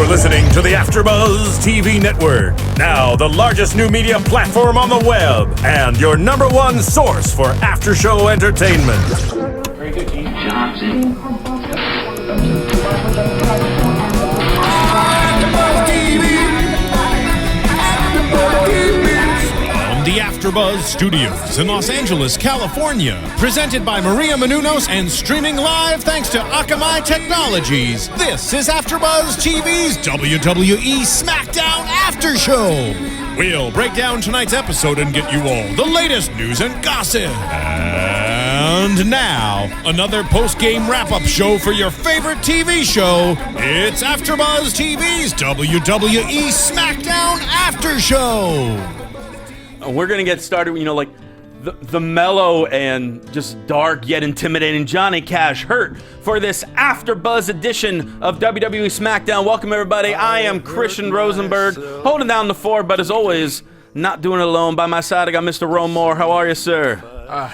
listening to the AfterBuzz TV Network, now the largest new media platform on the web, and your #1 source for after-show entertainment. Very good, Keith Johnson. The AfterBuzz Studios in Los Angeles, California. Presented by Maria Menounos and streaming live thanks to Akamai Technologies. This is AfterBuzz TV's WWE SmackDown After Show. We'll break down tonight's episode and get you all the latest news and gossip. And now, another post-game wrap-up show for your favorite TV show. It's AfterBuzz TV's WWE SmackDown After Show. We're going to get started, like the mellow and just dark yet intimidating Johnny Cash Hurt for this AfterBuzz edition of WWE SmackDown. Welcome, everybody. I am Christian Rosenberg, holding down the fort, but as always, not doing it alone. By my side, I got Mr. Romore. How are you, sir?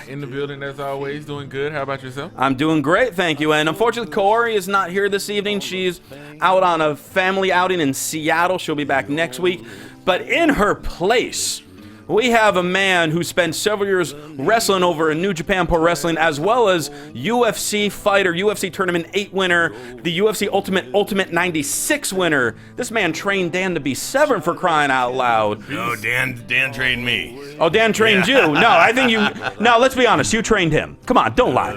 In the building as always, doing good. How about yourself? I'm doing great, thank you. And unfortunately, Corey is not here this evening. She's out on a family outing in Seattle. She'll be back next week. But in her place, we have a man who spent several years wrestling over in New Japan Pro Wrestling, as well as UFC fighter, UFC Tournament 8 winner, the UFC Ultimate 96 winner. This man trained Dan to be 7 for crying out loud. No, Dan trained me. Oh, Dan trained you. No, I think you... No, let's be honest. You trained him. Come on, don't lie.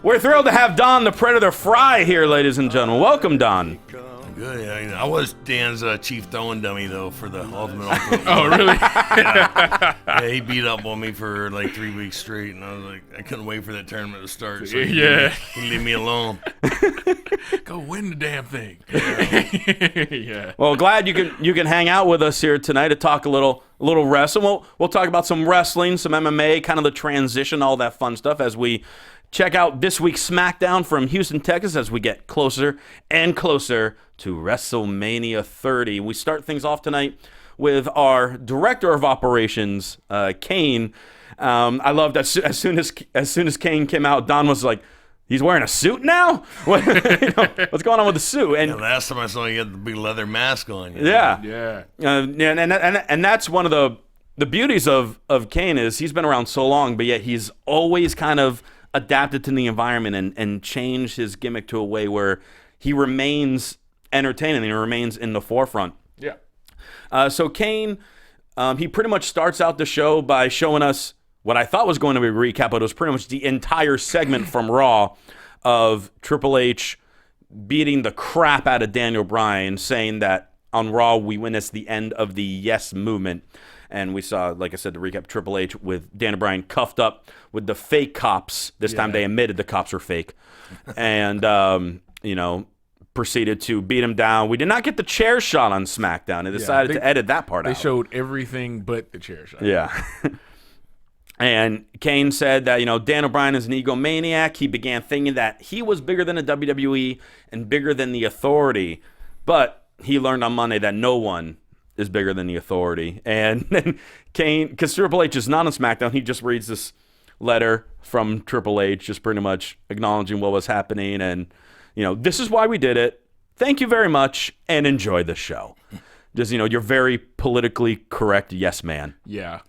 We're thrilled to have Don the Predator Frye here, ladies and gentlemen. Welcome, Don. Good. I was Dan's chief throwing dummy, though, for the Ultimate. Oh, really? Yeah, he beat up on me for like 3 weeks straight, and I was like, I couldn't wait for that tournament to start. So Yeah. He leave me alone. Go win the damn thing. Yeah. Well, glad you can hang out with us here tonight to talk a little wrestling. We'll talk about some wrestling, some MMA, kind of the transition, all that fun stuff as we check out this week's SmackDown from Houston, Texas, as we get closer and closer to WrestleMania 30. We start things off tonight with our director of operations, Kane. I loved as soon as Kane came out, Don was like, "He's wearing a suit now? What's going on with the suit?" And last time I saw you had the big leather mask on. Yeah. And that's one of the beauties of Kane is he's been around so long, but yet he's always kind of adapted to the environment and changed his gimmick to a way where he remains entertaining and he remains in the forefront. Yeah. So Kane, he pretty much starts out the show by showing us what I thought was going to be a recap, but it was pretty much the entire segment from Raw of Triple H beating the crap out of Daniel Bryan, saying that on Raw we witnessed the end of the Yes movement. And we saw, like I said, the recap, Triple H with Daniel Bryan cuffed up with the fake cops. This time they admitted the cops were fake. And, proceeded to beat him down. We did not get the chair shot on SmackDown. They decided to edit that part out. They showed everything but the chair shot. Yeah. And Kane said that, Daniel Bryan is an egomaniac. He began thinking that he was bigger than the WWE and bigger than the Authority. But he learned on Monday that no one is bigger than the Authority. And then Kane, because Triple H is not on SmackDown, he just reads this letter from Triple H, just pretty much acknowledging what was happening. And, this is why we did it. Thank you very much, and enjoy the show. Just, you're very politically correct yes man. Yeah.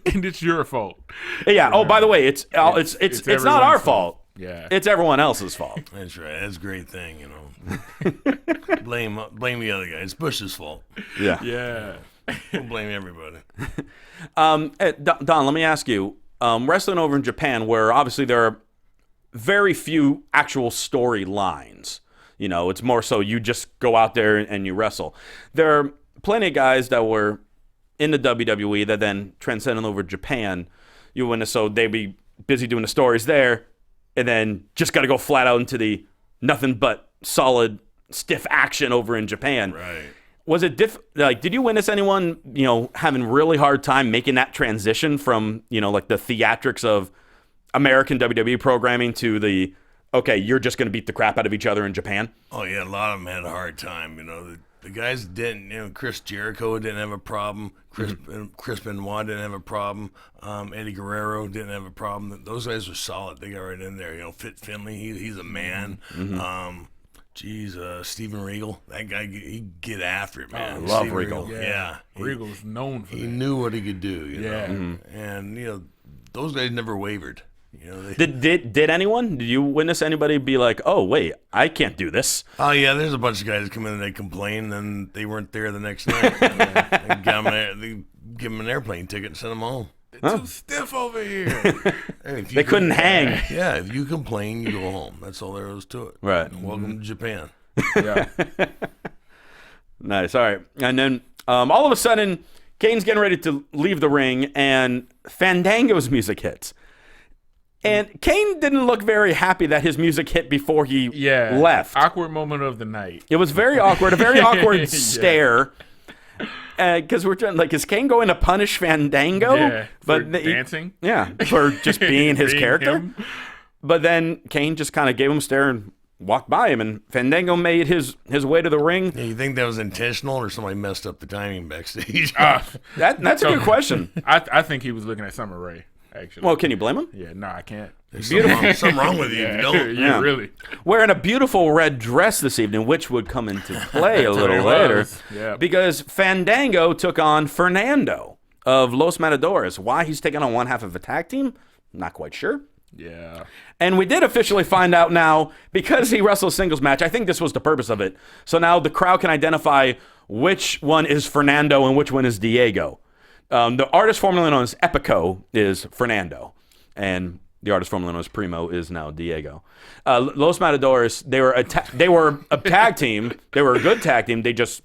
And it's your fault. Yeah. Oh, by the way, it's not our fault. Yeah. It's everyone else's fault. That's right. That's a great thing, Blame the other guy. It's Bush's fault. Yeah. Yeah. We'll blame everybody. Don, let me ask you, wrestling over in Japan, where obviously there are very few actual storylines. It's more so you just go out there and you wrestle. There are plenty of guys that were in the WWE that then transcended over Japan. So they'd be busy doing the stories there, and then just got to go flat out into the nothing but solid, stiff action over in Japan. Right. Was it did you witness anyone, having really hard time making that transition from, like the theatrics of American WWE programming to the, okay, you're just going to beat the crap out of each other in Japan? Oh, yeah, a lot of them had a hard time, The guys didn't, Chris Jericho didn't have a problem. Chris Benoit didn't have a problem. Eddie Guerrero didn't have a problem. Those guys were solid. They got right in there. Fit Finlay, he's a man. Steven Regal. That guy, he get after it, man. I love Steven Regal. Yeah. Regal's known for He that. knew what he could do, you Yeah. know. And, those guys never wavered. Did anyone? Did you witness anybody be like, oh wait, I can't do this? Oh, yeah, there's a bunch of guys that come in and they complain, and they weren't there the next night. They give them an airplane ticket and send them home. They're too stiff over here. Hey, if you They couldn't hang. Yeah, if you complain, you go home. That's all there is to it. Right. Welcome to Japan. Yeah. Nice. All right. And then all of a sudden, Kane's getting ready to leave the ring, and Fandango's music hits. And Kane didn't look very happy that his music hit before he Yeah. left. Awkward moment of the night. It was very awkward, a very awkward stare. Because we're trying, is Kane going to punish Fandango? Yeah. For But dancing. Yeah, for just being his Being character. him. But then Kane just kind of gave him a stare and walked by him, and Fandango made his way to the ring. Yeah, you think that was intentional or somebody messed up the timing backstage? That's a good question. I think he was looking at Summer Rae, actually. Well, can you blame him? Yeah, no, I can't. There's something wrong with you if you don't. Yeah, really. Wearing a beautiful red dress this evening, which would come into play a little later. Yeah. Because Fandango took on Fernando of Los Matadores. Why he's taking on one half of a tag team? Not quite sure. Yeah. And we did officially find out now, because he wrestled a singles match, I think this was the purpose of it. So now the crowd can identify which one is Fernando and which one is Diego. The artist formerly known as Epico is Fernando. And the artist formerly known as Primo is now Diego. Los Matadores, they were a tag team. They were a good tag team. They just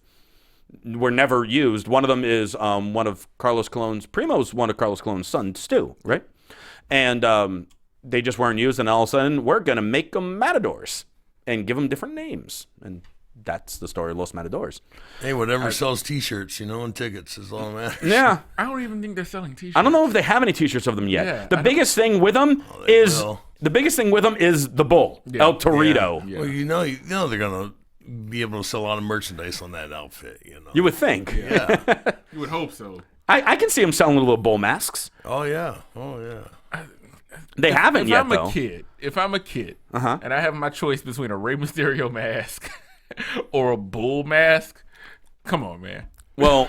were never used. One of them is one of Carlos Colon's, Primo's one of Carlos Colon's sons, Stu, right? And they just weren't used, and all of a sudden, we're going to make them Matadors and give them different names. And that's the story of Los Matadors. Hey, whatever sells T-shirts, and tickets is all that matters. Yeah. I don't even think they're selling T-shirts. I don't know if they have any T-shirts of them yet. Yeah, the biggest thing with them is will. the bull, El Torito. Yeah. Well, they're gonna be able to sell a lot of merchandise on that outfit. You would think. Yeah. You would hope so. I can see them selling little bull masks. Oh yeah. They haven't yet, though. If I'm a kid, and I have my choice between a Rey Mysterio mask or a bull mask, come on, man. Well,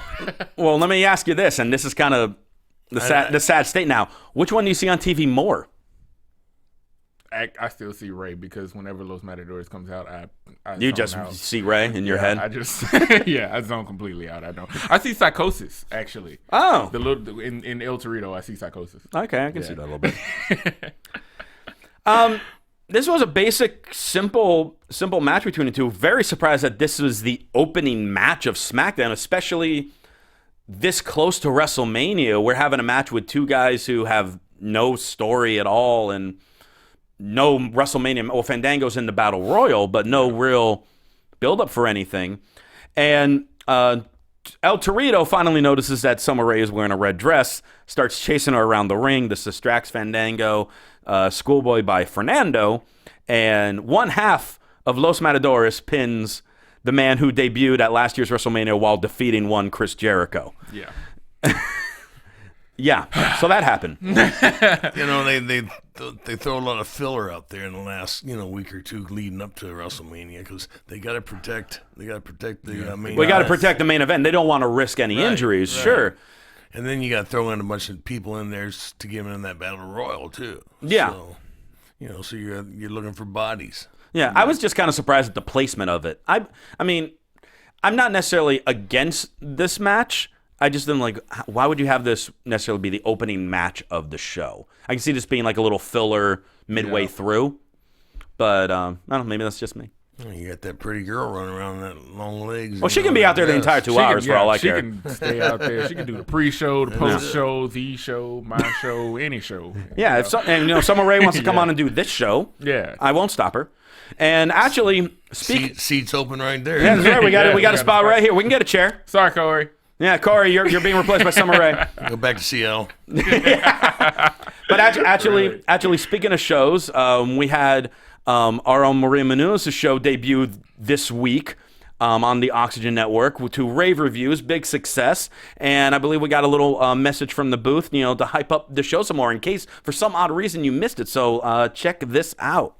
let me ask you this, and this is kind of the sad state now. Which one do you see on TV more? I still see Ray, because whenever Los Matadores comes out, I You zone just out. see Ray in your head? I just I zone completely out. I don't. I see Psychosis, actually. Oh. The little in El Torito, I see Psychosis. Okay, I can see that a little bit. This was a basic, simple match between the two. Very surprised that this was the opening match of SmackDown, especially this close to WrestleMania. We're having a match with two guys who have no story at all and no WrestleMania. Well, Fandango's in the Battle Royal, but no real build-up for anything. And El Torito finally notices that Summer Rae is wearing a red dress, starts chasing her around the ring. This distracts Fandango. Schoolboy by Fernando, and one half of Los Matadores pins the man who debuted at last year's WrestleMania while defeating one Chris Jericho. Yeah. Yeah, so that happened. They throw a lot of filler out there in the last week or two leading up to WrestleMania because they got to protect the main. We got to protect the main event. They don't want to risk any injuries. Right. Sure. And then you got to throw in a bunch of people in there to get them in that battle royal too. Yeah. So, you're looking for bodies. Yeah, I was just kind of surprised at the placement of it. I mean, I'm not necessarily against this match. I just didn't why would you have this necessarily be the opening match of the show? I can see this being like a little filler midway through, but I don't know, maybe that's just me. You got that pretty girl running around that long legs. Well, she can be out there the entire 2 hours for all I care. She can stay out there. She can do the pre-show, the post-show, the show, my show, any show. Yeah, if Summer Rae wants to come on and do this show, I won't stop her. And actually, seats open right there. Yeah, that's right. We got a spot right here. We can get a chair. Sorry, Corey. Yeah, Corey, you're being replaced by Summer Rae. Go back to CL. But actually, speaking of shows, we had our own Maria Menounos' show debuted this week on the Oxygen Network to rave reviews, big success. And I believe we got a little message from the booth, to hype up the show some more in case for some odd reason you missed it. So check this out.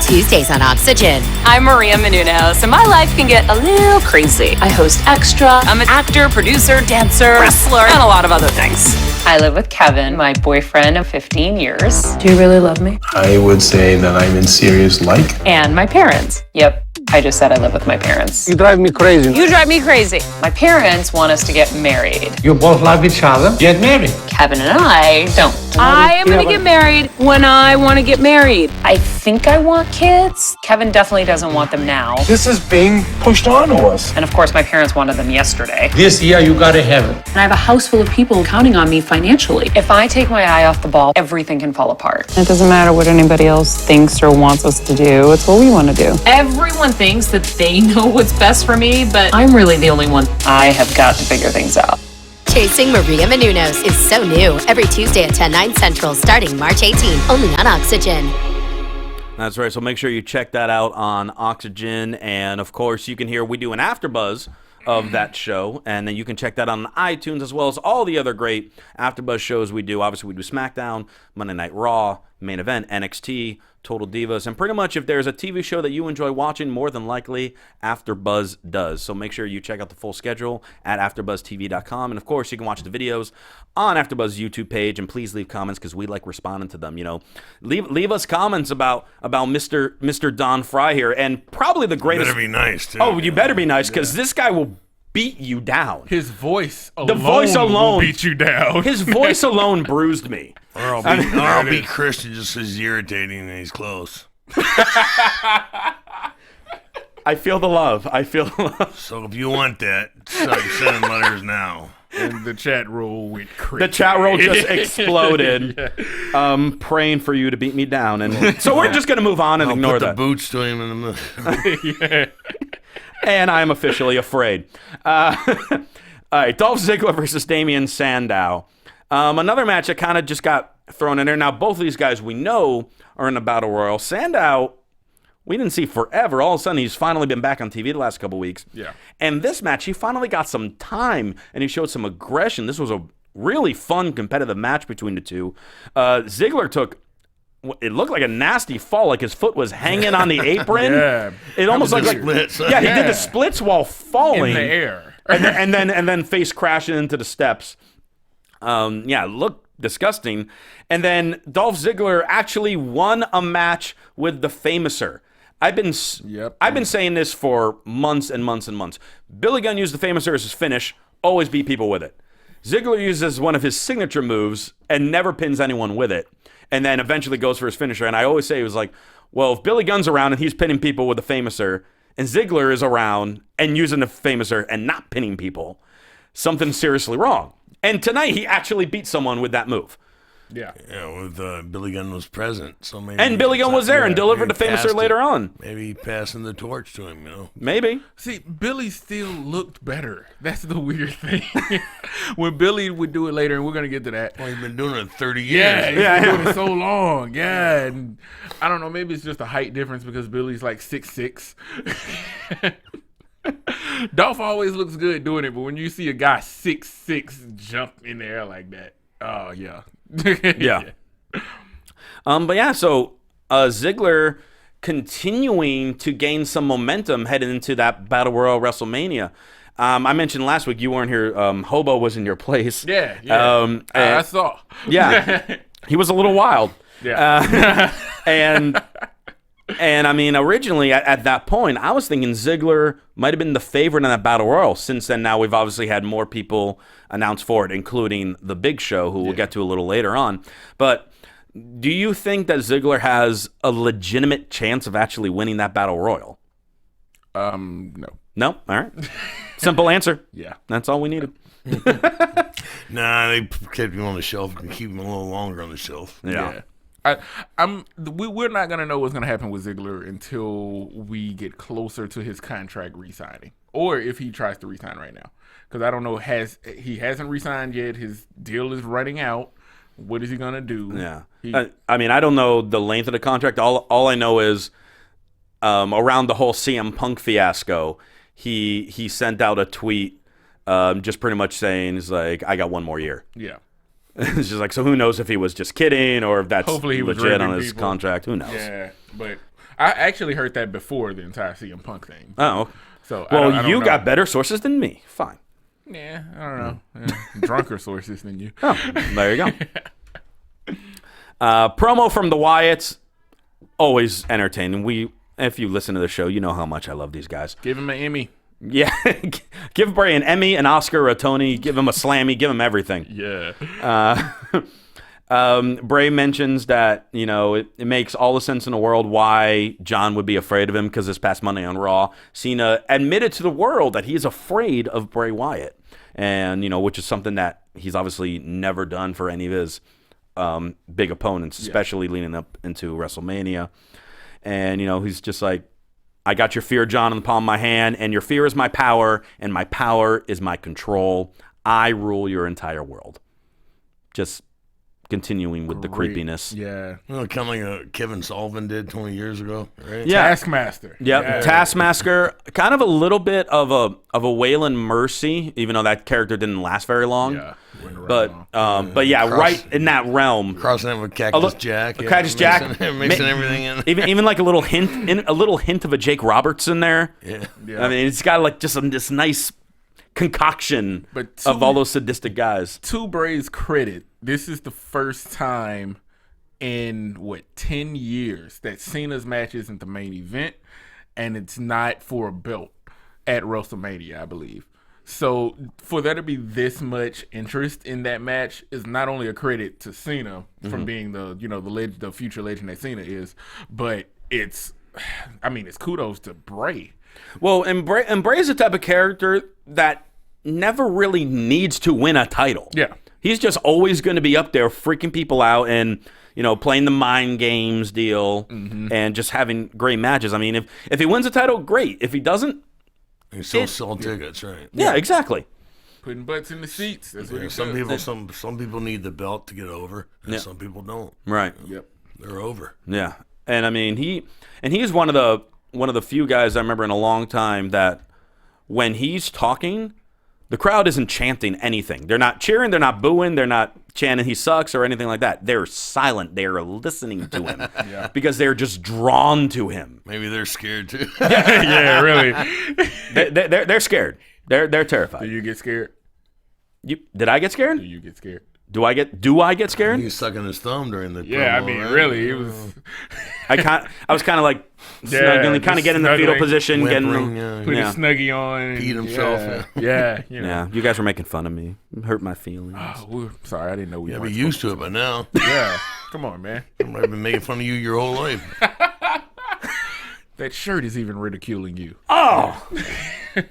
Tuesdays on Oxygen. I'm Maria Menounos, and my life can get a little crazy. I host Extra. I'm an actor, producer, dancer, wrestler, and a lot of other things. I live with Kevin, my boyfriend of 15 years. Do you really love me? I would say that I'm in serious like. And my parents. Yep, I just said I live with my parents. You drive me crazy. You drive me crazy. My parents want us to get married. You both love each other. Get married. Kevin and I don't. I am going to get married when I want to get married. I think I want kids. Kevin definitely doesn't want them now. This is being pushed onto us. And of course, my parents wanted them yesterday. This year you gotta have it. And I have a house full of people counting on me financially. If I take my eye off the ball, everything can fall apart. It doesn't matter what anybody else thinks or wants us to do. It's what we want to do. Everyone thinks that they know what's best for me, but I'm really the only one. I have got to figure things out. Chasing Maria Menounos is so new. Every Tuesday at 10, 9 Central, starting March 18th, only on Oxygen. That's right. So make sure you check that out on Oxygen. And, of course, you can hear we do an AfterBuzz of that show. And then you can check that on iTunes as well as all the other great AfterBuzz shows we do. Obviously, we do SmackDown, Monday Night Raw, Main Event, NXT, Total Divas. And pretty much if there's a TV show that you enjoy watching, more than likely AfterBuzz does. So make sure you check out the full schedule at AfterBuzzTV.com. And, of course, you can watch the videos on AfterBuzz YouTube page. And please leave comments because we like responding to them. You know, leave us comments about Mr. Don Frye here. And probably the greatest. You better be nice, too. Oh, you better be nice because this guy will beat you down. His voice alone, will beat you down. His voice alone bruised me. Or I'll be Christian just as irritating and he's close. I feel the love. So if you want that, start sending letters now. And the chat roll went crazy. The chat roll just exploded. Yeah. Praying for you to beat me down. And so we're just going to move on and ignore put that. the boots to him in the middle. Yeah. And I'm officially afraid. All right, Dolph Ziggler versus Damian Sandow. Another match that kind of just got thrown in there. Now, both of these guys we know are in a battle royal. Sandow, we didn't see forever. All of a sudden, he's finally been back on TV the last couple weeks. Yeah. And this match, he finally got some time, and he showed some aggression. This was a really fun, competitive match between the two. Ziggler took, it looked like a nasty fall, like his foot was hanging on the apron. Yeah. It almost looked like, splits. yeah, he did the splits while falling. In the air. and then face crashing into the steps. Yeah, it looked disgusting. And then Dolph Ziggler actually won a match with the Famouser. I've been saying this for months and months and months. Billy Gunn used the Famouser as his finish, always beat people with it. Ziggler uses one of his signature moves and never pins anyone with it, and then eventually goes for his finisher. And I always say it was like, well, if Billy Gunn's around and he's pinning people with the Famouser, and Ziggler is around and using the Famouser and not pinning people, something's seriously wrong. And tonight he actually beat someone with that move. Yeah. Yeah, with Billy Gunn was present, so maybe. And Billy Gunn was there and delivered the Famouser later on. Maybe passing the torch to him, you know. Maybe. See, Billy still looked better. That's the weird thing. When Billy would do it later, and we're gonna get to that. Well, he's been doing it 30 years. Yeah, he's been doing it so long. Yeah, and I don't know. Maybe it's just a height difference because Billy's like 6'6". Dolph always looks good doing it, but when you see a guy 6'6" jump in the air like that, oh yeah. Yeah. But yeah, so Ziggler continuing to gain some momentum heading into that Battle Royal WrestleMania. I mentioned last week you weren't here. Hobo was in your place. Yeah. I saw. Yeah. He was a little wild. Yeah. And I mean, originally at that point, I was thinking Ziggler might have been the favorite in that Battle Royal. Since then, now we've obviously had more people announced for it, including The Big Show, who we'll get to a little later on. But do you think that Ziggler has a legitimate chance of actually winning that Battle Royal? No. No? All right. Simple answer. Yeah. That's all we needed. Nah, they kept him on the shelf and keep him a little longer on the shelf. Yeah. We're not gonna know what's gonna happen with Ziggler until we get closer to his contract re-signing, or if he tries to re-sign right now. Because I don't know, he hasn't re-signed yet. His deal is running out. What is he gonna do? Yeah, I mean, I don't know the length of the contract. All I know is around the whole CM Punk fiasco, he sent out a tweet, just pretty much saying, "He's like, I got one more year." Yeah. It's just like, so who knows if he was just kidding or if that's Hopefully he was legit on his people. contract. Who knows? Yeah, but I actually heard that before the entire CM Punk thing. Oh. So Well, I don't you know. got better sources than me. Fine. Yeah, I don't know. Yeah, drunker sources than you. Oh, there you go. Promo from the Wyatts, always entertaining. If you listen to the show, you know how much I love these guys. Give him an Emmy. Yeah, give Bray an Emmy, an Oscar, a Tony, give him a Slammy, give him everything. Yeah. Bray mentions that, it makes all the sense in the world why John would be afraid of him, because this past Monday on Raw, Cena admitted to the world that he is afraid of Bray Wyatt, and, which is something that he's obviously never done for any of his big opponents, especially leading up into WrestleMania. And, he's just like, I got your fear, John, in the palm of my hand, and your fear is my power, and my power is my control. I rule your entire world. Just continuing with the creepiness. Yeah. Well, kind of like Kevin Sullivan did 20 years ago, right? Yeah. Taskmaster. Yep. Yeah. Taskmaster, kind of a little bit of a Waylon Mercy, even though that character didn't last very long. Yeah. But yeah, right in that realm. Crossing it with Cactus Jack. Cactus Jack. Mixing everything in. Even like a little hint of a Jake Roberts in there. Yeah. I mean, it's got like just this nice concoction of all those sadistic guys. To Bray's credit, this is the first time in 10 years that Cena's match isn't the main event, and it's not for a belt at WrestleMania, I believe. So for there to be this much interest in that match is not only a credit to Cena from being the future legend that Cena is, but it's kudos to Bray. Well, and Bray's the type of character that never really needs to win a title. Yeah. He's just always going to be up there freaking people out and, playing the mind games deal and just having great matches. I mean, if he wins a title, great. If he doesn't, he still sell tickets, right? Yeah, exactly. Putting butts in the seats. That's what some people need the belt to get over, and some people don't. Right. Yep. They're over. Yeah. And I mean, he's one of the few guys I remember in a long time that when he's talking, the crowd isn't chanting anything. They're not cheering. They're not booing. They're not chanting he sucks or anything like that. They're silent. They're listening to him because they're just drawn to him. Maybe they're scared too. Yeah, really. They're scared. They're terrified. Do you get scared? Did I get scared? Do you get scared? Do I get scared? He's sucking his thumb during the Yeah, promo, I mean, right? really, it was. I was kind of like snuggling, kind of getting in the fetal position, getting put his snuggie on, peed himself. Yeah, yeah. You guys were making fun of me. It hurt my feelings. Oh, sorry, I didn't know we Yeah, were be used to it by now. Yeah, come on, man. I've been making fun of you your whole life. That shirt is even ridiculing you. Oh,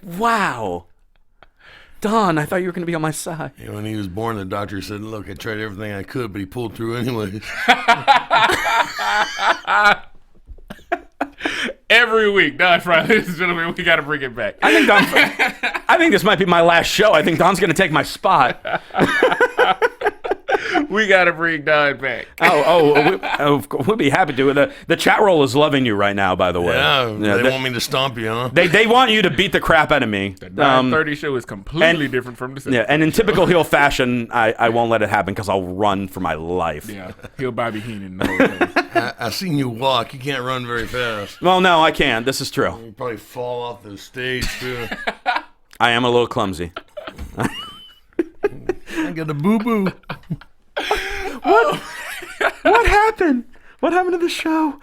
wow. Don, I thought you were going to be on my side. You know, when he was born, the doctor said, "Look, I tried everything I could, but he pulled through anyways." Every week, Don Frye, ladies and gentlemen, we got to bring it back. I think this might be my last show. I think Don's going to take my spot. We got to bring Don back. We'll be happy to. The chat roll is loving you right now, by the way. Yeah, they want me to stomp you, huh? They want you to beat the crap out of me. The 9:30 show is completely different from the 7:30 and in typical heel fashion, I won't let it happen because I'll run for my life. Yeah, he'll Bobby Heenan. The whole thing. I seen you walk. You can't run very fast. Well, no, I can't. This is true. You probably fall off the stage, too. I am a little clumsy. I got a boo-boo. What happened? What happened to the show?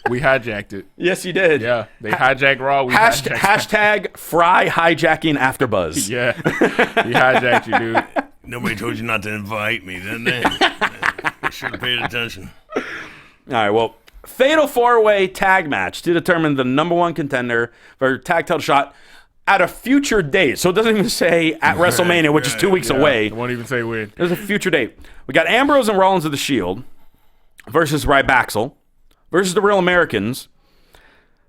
We hijacked it. Yes, you did. Yeah, they hijacked Raw. We hashtag Fry hijacking AfterBuzz. Yeah, he hijacked you, dude. Nobody told you not to invite me, didn't they? I should have paid attention. All right, well, fatal four-way tag match to determine the number one contender for tag title shot at a future date. So it doesn't even say at WrestleMania, which is 2 weeks away. It won't even say when. There's a future date. We got Ambrose and Rollins of the Shield versus Rybaxel versus the Real Americans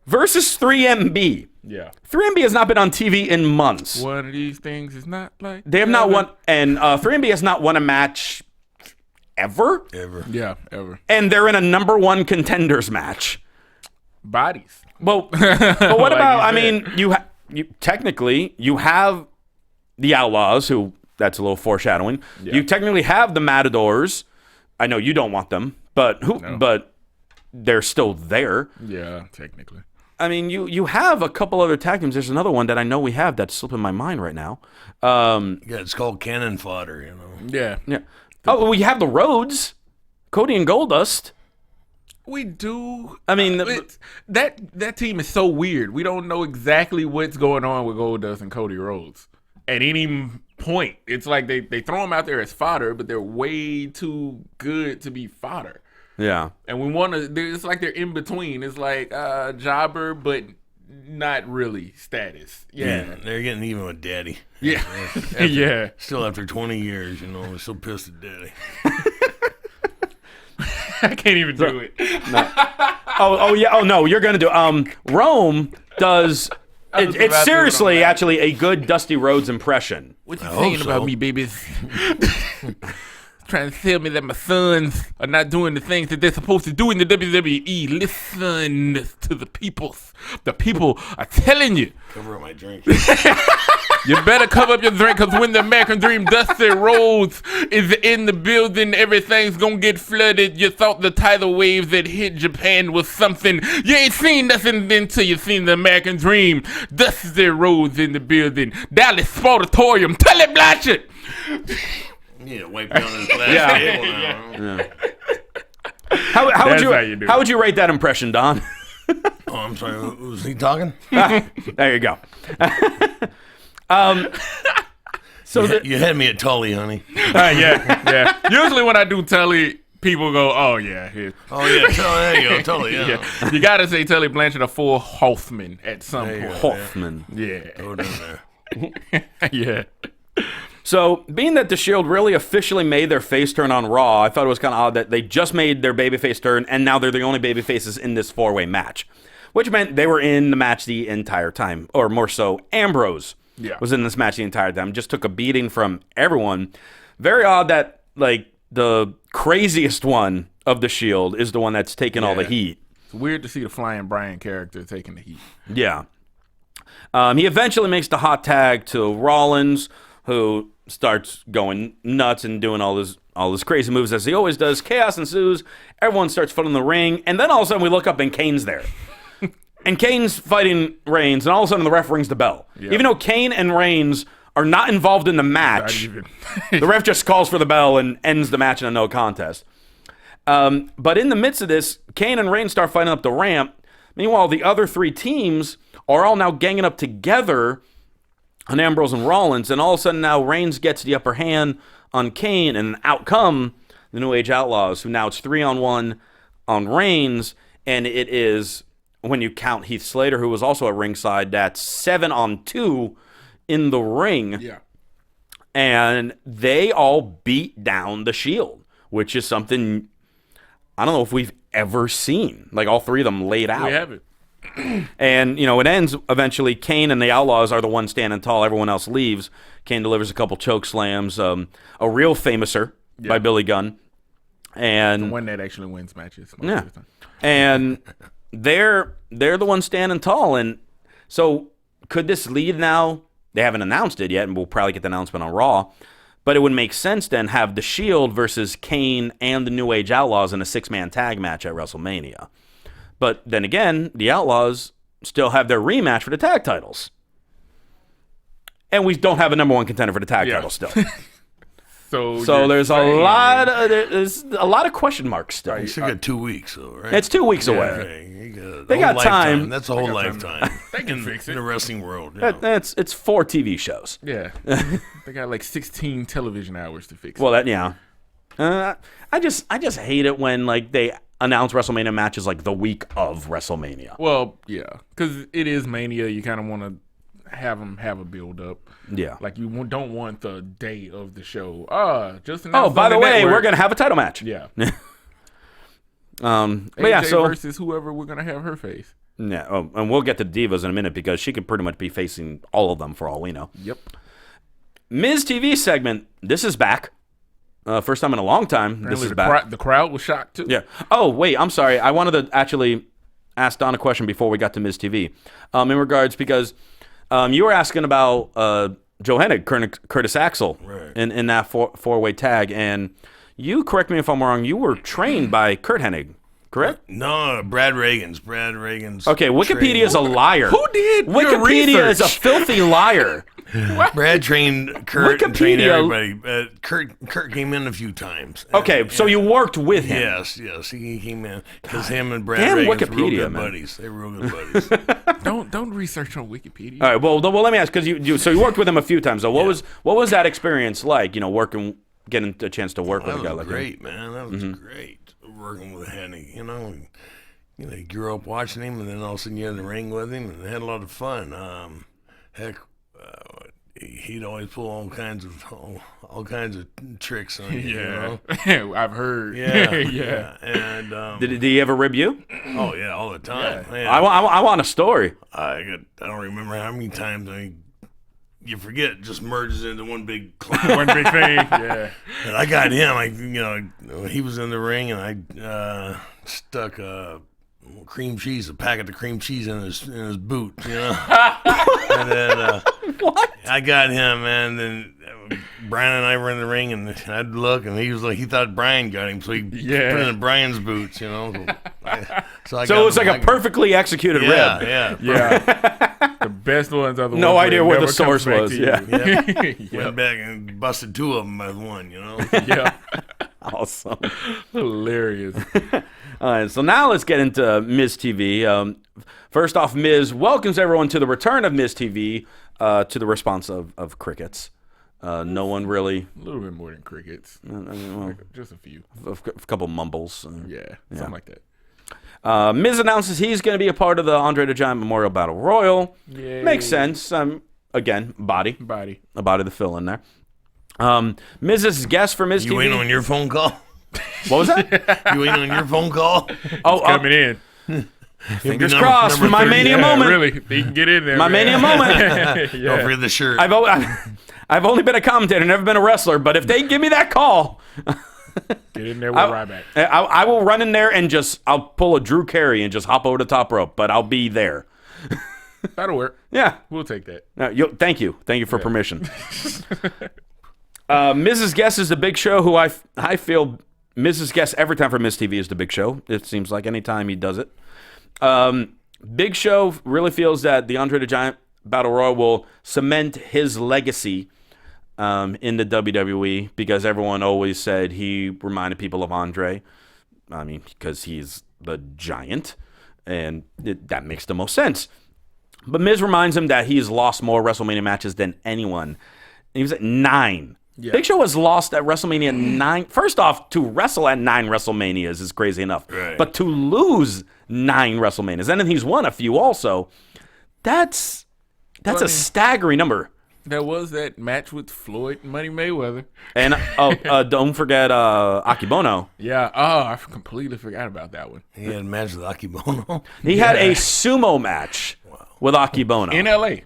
versus 3MB. Yeah. 3MB has not been on TV in months. One of these things is not like they have not won, and 3MB has not won a match ever. Yeah, ever. And they're in a number one contenders match. Bodies. Well, but what Like about? you I mean, you technically you have the Outlaws, who that's a little foreshadowing. Yeah. You technically have the Matadors. I know you don't want them, but who? No. But they're still there. Yeah, technically. I mean, you have a couple other tag teams. There's another one that I know we have that's slipping my mind right now. Yeah, it's called cannon fodder, you know. Yeah. Yeah. Oh, we have the Rhodes, Cody and Goldust. We do. I mean, that team is so weird. We don't know exactly what's going on with Goldust and Cody Rhodes at any point. It's like they throw them out there as fodder, but they're way too good to be fodder. Yeah. And we want to. It's like they're in between. It's like jobber, but not really status. Yeah. They're getting even with Daddy. Yeah. Yeah. Still after 20 years, you know, we're still pissed at Daddy. I can't even do it. No. Oh yeah. Oh no, you're gonna do. Rome does. It's seriously actually a good Dusty Rhodes impression. What you saying about me, babies? Trying to tell me that my sons are not doing the things that they're supposed to do in the WWE. Listen to the people. The people are telling you. Cover up my drink. You better cover up your drink, because when the American Dream Dusty Rhodes is in the building, everything's gonna get flooded. You thought the tidal wave that hit Japan was something. You ain't seen nothing until you seen the American Dream. Dusty Rhodes in the building. Dallas Sportatorium. Tell it, Blanchett. Yeah, wipe down his glass table now. Yeah. How would you rate that impression, Don? Oh, I'm sorry. Was he talking? There you go. So you had me at Tully, honey. Yeah. Usually when I do Tully, people go, "Oh yeah, oh yeah, there you go, Tully." Yeah. You gotta say Tully Blanchard a full Hoffman at some point. Hoffman. Yeah. Go down there. Yeah. So, being that the Shield really officially made their face turn on Raw, I thought it was kind of odd that they just made their babyface turn, and now they're the only babyfaces in this four-way match, which meant they were in the match the entire time, or more so, Ambrose was in this match the entire time. Just took a beating from everyone. Very odd that like the craziest one of the Shield is the one that's taking all the heat. It's weird to see the Flying Brian character taking the heat. Yeah. He eventually makes the hot tag to Rollins, who starts going nuts and doing all his crazy moves as he always does. Chaos ensues. Everyone starts footing the ring, and then all of a sudden we look up and Kane's there. And Kane's fighting Reigns, and all of a sudden the ref rings the bell. Yep. Even though Kane and Reigns are not involved in the match, the ref just calls for the bell and ends the match in a no contest. But in the midst of this, Kane and Reigns start fighting up the ramp. Meanwhile, the other three teams are all now ganging up together on Ambrose and Rollins, and all of a sudden now Reigns gets the upper hand on Kane, and out come the New Age Outlaws, who now it's 3-on-1 on Reigns, and it is, when you count Heath Slater, who was also at ringside, that's 7-on-2 in the ring. Yeah. And they all beat down the Shield, which is something I don't know if we've ever seen. Like, all three of them laid out. We haven't. And, you know, it ends eventually. Kane and the Outlaws are the ones standing tall. Everyone else leaves. Kane delivers a couple choke slams. A real famouser by Billy Gunn. And the one that actually wins matches. Most of the time. And they're the ones standing tall. And so could this lead now? They haven't announced it yet, and we'll probably get the announcement on Raw. But it would make sense then have the Shield versus Kane and the New Age Outlaws in a 6-man tag match at WrestleMania. But then again, the Outlaws still have their rematch for the tag titles. And we don't have a number one contender for the tag title still. So there's a lot of question marks still. You still got 2 weeks, though, right? It's 2 weeks away. They got time. That's a whole lifetime. They can fix it in the wrestling world. It's 4 TV shows. Yeah, they got like 16 television hours to fix it. Well, I just hate it when like they announce WrestleMania matches like the week of WrestleMania. Well, yeah, because it is Mania. You kind of want to have them have a build up. Yeah, like you don't want the day of the show. Just by the way, we're gonna have a title match. Yeah. But so versus whoever we're gonna have her face. Yeah. Oh, and we'll get to Divas in a minute because she could pretty much be facing all of them for all we know. Yep. Miz TV segment. This is back. First time in a long time. Apparently this is back. The crowd was shocked too. Yeah. Oh wait, I'm sorry. I wanted to actually ask Don a question before we got to Miz TV. In regards because you were asking about Joe Hennig, Curtis Axel, in that four-way tag, and you, correct me if I'm wrong, you were trained by Kurt Hennig, correct? No, Brad Reagan's. Okay, Wikipedia is a liar. Who did your Wikipedia is a research? filthy liar. Brad trained Kurt and trained Wikipedia- everybody. Kurt came in a few times. Okay, so you worked with him. Yes, he came in because him and Brad Damn Reagan were real Wikipedia, good man. buddies. They were real good buddies. Don't research on Wikipedia. All right. Well, let me ask, because you worked with him a few times. So what was that experience like? Getting a chance to work with a guy That was like great, him. man. That was great working with Henny. You grew up watching him, and then all of a sudden you're in the ring with him, and had a lot of fun. He'd always pull all kinds of tricks on you. Yeah, You know? I've heard. Yeah. And Did he ever rib you? oh yeah, all the time. Yeah. Man, I want a story. I don't remember how many times. You forget, it just merges into one big clown. One big thing. Yeah. And I got him. He was in the ring, and I stuck a packet of cream cheese in his boot. And then What? I got him, man. Then Brian and I were in the ring, and I'd look, and he was like, he thought Brian got him, so he put it in Brian's boots. So So it was like a perfectly executed rib. Yeah. The best ones are the No ones idea it where the never source comes back was. to you. Yeah. Went back and busted two of them as one. Yeah. Awesome. Hilarious. All right, so now let's get into Miz TV. First off, Miz welcomes everyone to the return of Miz TV, to the response of crickets. No one really. A little bit more than crickets. Just a few. A couple mumbles. Yeah, something like that. Miz announces he's going to be a part of the Andre the Giant Memorial Battle Royal. Yay. Makes sense. Again, body. A body to fill in there. Miz's guest for Miz You TV. ain't on your phone call? What was that? You ain't on your phone call? Coming in. Fingers crossed for my mania moment. Really, he can get in there. My mania moment. Don't forget the shirt. I've only been a commentator, never been a wrestler, but if they give me that call, get in there with Ryback. I will run in there and I'll pull a Drew Carey and just hop over the top rope, but I'll be there. That'll work. Yeah. We'll take that. Thank you for permission. Mrs. Guest is the Big Show, who I feel Mrs. Guest every time for Miz TV is the Big Show. It seems like any time he does it. Big Show really feels that the Andre the Giant Battle Royal will cement his legacy in the WWE, because everyone always said he reminded people of Andre. I mean, because he's the Giant, and that makes the most sense. But Miz reminds him that he's lost more WrestleMania matches than anyone. He was at 9. Yeah. Big Show has lost at WrestleMania 9. First off, to wrestle at 9 WrestleManias is crazy enough. Right. But to lose 9 WrestleManias, and then he's won a few also, that's a staggering number. There was that match with Floyd and Money Mayweather. And don't forget Akibono. Yeah. Oh, I completely forgot about that one. He had a match with Akibono. He had a sumo match with Akibono. In L.A.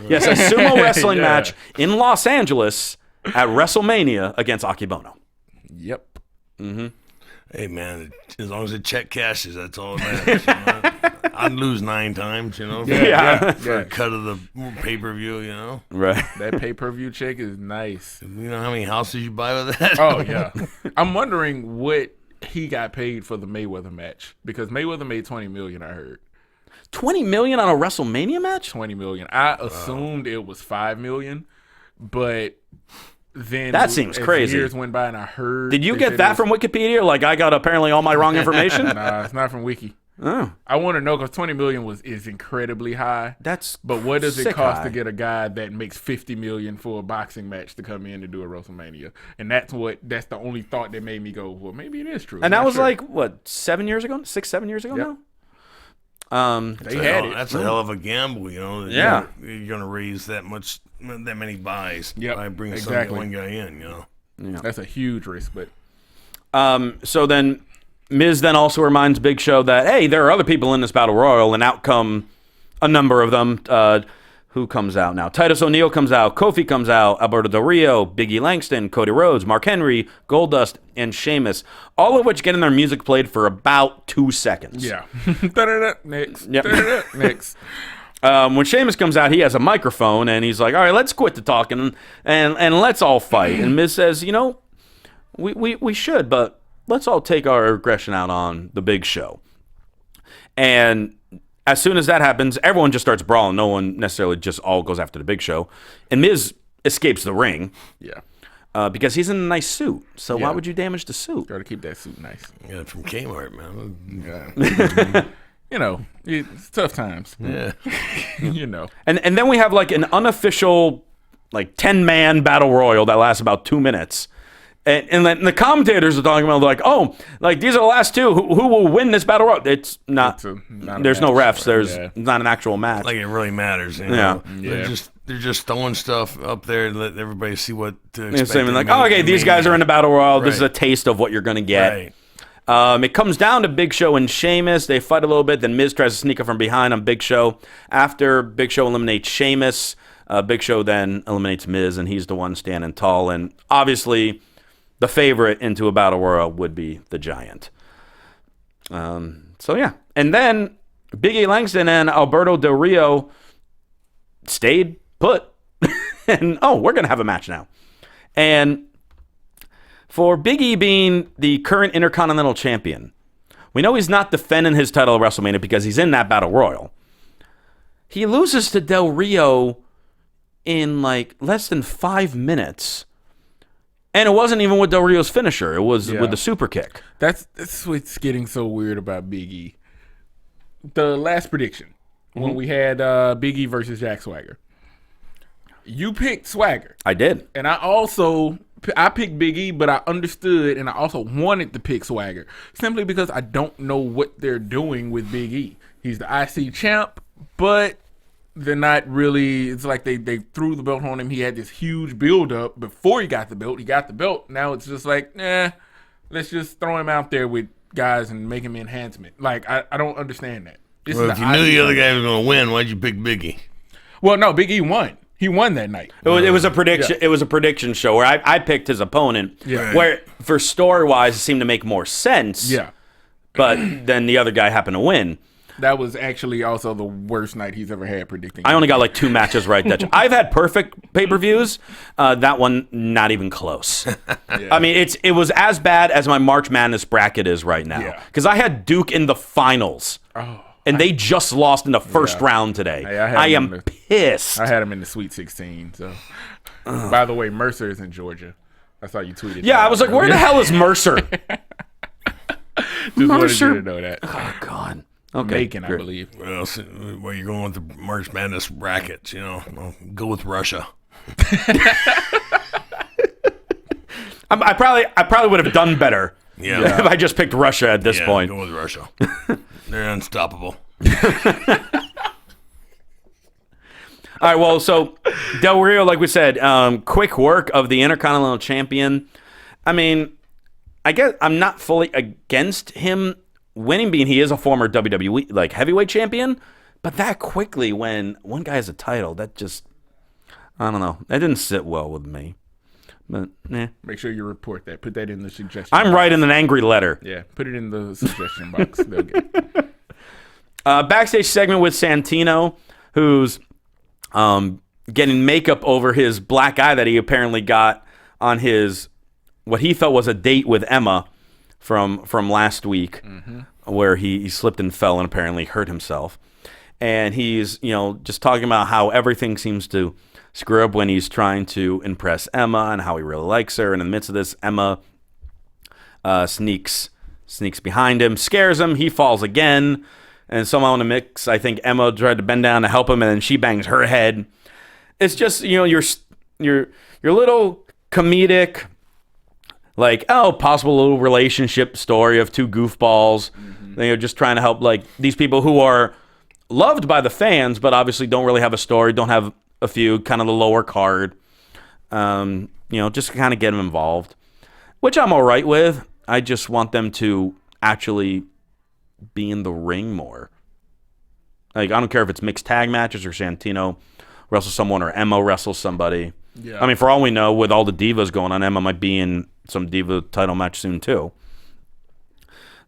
Yes, a sumo wrestling match in Los Angeles at WrestleMania against Akibono. Yep. Mm-hmm. Hey, man, as long as the check cashes, that's all that matters. I'd lose 9 times, for a cut of the pay-per-view, Right. That pay-per-view check is nice. You know how many houses you buy with that? Oh, yeah. I'm wondering what he got paid for the Mayweather match, because Mayweather made $20 million, I heard. $20 million on a WrestleMania match? $20 million. I assumed it was $5 million, but then that seems crazy. Years went by and I heard. Did you get that from Wikipedia? Like I got apparently all my wrong information? Nah, it's not from Wiki. Oh. I want to know, because $20 million is incredibly high. But what does it cost to get a guy that makes $50 million for a boxing match to come in to do a WrestleMania? And that's the only thought that made me go, well, maybe it is true. And that was like what, 7 years ago? 7 years ago now? They had it. That's a hell of a gamble, Yeah. You're going to raise that many buys by bringing one guy in, Yeah. That's a huge risk, but. So then Miz then also reminds Big Show that, hey, there are other people in this Battle Royal, and out come a number of them. Who comes out now? Titus O'Neil comes out, Kofi comes out, Alberto Del Rio, Biggie Langston, Cody Rhodes, Mark Henry, Goldust, and Sheamus, all of which getting their music played for about 2 seconds. Yeah. Next. Yep. Next. When Sheamus comes out, he has a microphone, and he's like, all right, let's quit the talking and let's all fight. And Miz says, we should, but let's all take our aggression out on the Big Show. And as soon as that happens, everyone just starts brawling. No one necessarily just all goes after the Big Show. And Miz escapes the ring. Yeah. Because he's in a nice suit. So why would you damage the suit? Got to keep that suit nice. Yeah, from Kmart, man. Yeah. You know, it's tough times. Yeah. You know. And then we have like an unofficial 10-man battle royal that lasts about 2 minutes. And then the commentators are talking about these are the last two. Who will win this battle royal? It's not. There's no refs. There's not an actual match. Like it really matters. You know? They're just throwing stuff up there to let everybody see what to expect. Saying these guys are in the battle royal. Right. This is a taste of what you're gonna get. Right. It comes down to Big Show and Sheamus. They fight a little bit. Then Miz tries to sneak up from behind on Big Show. After Big Show eliminates Sheamus, Big Show then eliminates Miz, and he's the one standing tall. And obviously, the favorite into a battle royal would be the Giant. And then Big E Langston and Alberto Del Rio stayed put. And we're gonna have a match now. And for Big E being the current Intercontinental Champion, we know he's not defending his title at WrestleMania because he's in that battle royal. He loses to Del Rio in less than 5 minutes. And it wasn't even with Del Rio's finisher. It was with the super kick. That's what's getting so weird about Big E. The last prediction, when we had Big E versus Jack Swagger. You picked Swagger. I did. And I picked Big E, but I understood and I also wanted to pick Swagger. Simply because I don't know what they're doing with Big E. He's the IC champ, but they're not really. It's like they threw the belt on him. He had this huge build-up before he got the belt. He got the belt. Now it's just let's just throw him out there with guys and make him enhancement. I don't understand that. If you knew the other guy was going to win, why'd you pick Big E? Well, no, Big E won. He won that night. It was a prediction. Yeah. It was a prediction show where I picked his opponent. Yeah. Where for story-wise, it seemed to make more sense. Yeah. But then the other guy happened to win. That was actually also the worst night he's ever had predicting. I only got 2 matches right. I've had perfect pay-per-views. That one, not even close. Yeah. I mean, it was as bad as my March Madness bracket is right now. Because I had Duke in the finals. And they just lost in the first round today. I am pissed. I had him in the Sweet 16. So, by the way, Mercer is in Georgia. I saw you tweeted. Yeah, I was like, where the hell is Mercer? Just wanted you to know that. Oh, God. Okay, Macon, I believe. Well, where you're going with the March Madness brackets, I'll go with Russia. I probably would have done better. Yeah. If I just picked Russia at this point. Go with Russia. They're unstoppable. All right, well, so Del Rio, like we said, quick work of the Intercontinental Champion. I mean, I guess I'm not fully against him winning, being he is a former WWE heavyweight champion, but that quickly when one guy has a title, that just, I don't know, that didn't sit well with me. But make sure you report that. Put that in the suggestion. I'm box. writing an angry letter. Yeah, put it in the suggestion box. They'll get it. Backstage segment with Santino, who's getting makeup over his black eye that he apparently got on his what he felt was a date with Emma from last week, where he slipped and fell and apparently hurt himself. And he's just talking about how everything seems to screw up when he's trying to impress Emma and how he really likes her. And in the midst of this, Emma sneaks behind him, scares him. He falls again. And somehow in the mix, I think Emma tried to bend down to help him, and then she bangs her head. It's just, your little comedic, possible little relationship story of two goofballs. They're just trying to help, these people who are loved by the fans, but obviously don't really have a story, don't have a feud, kind of the lower card. Just kind of get them involved, which I'm all right with. I just want them to actually be in the ring more. I don't care if it's mixed tag matches or Santino wrestles someone or Emma wrestles somebody. Yeah. I mean, for all we know, with all the divas going on, Emma might be in some diva title match soon too.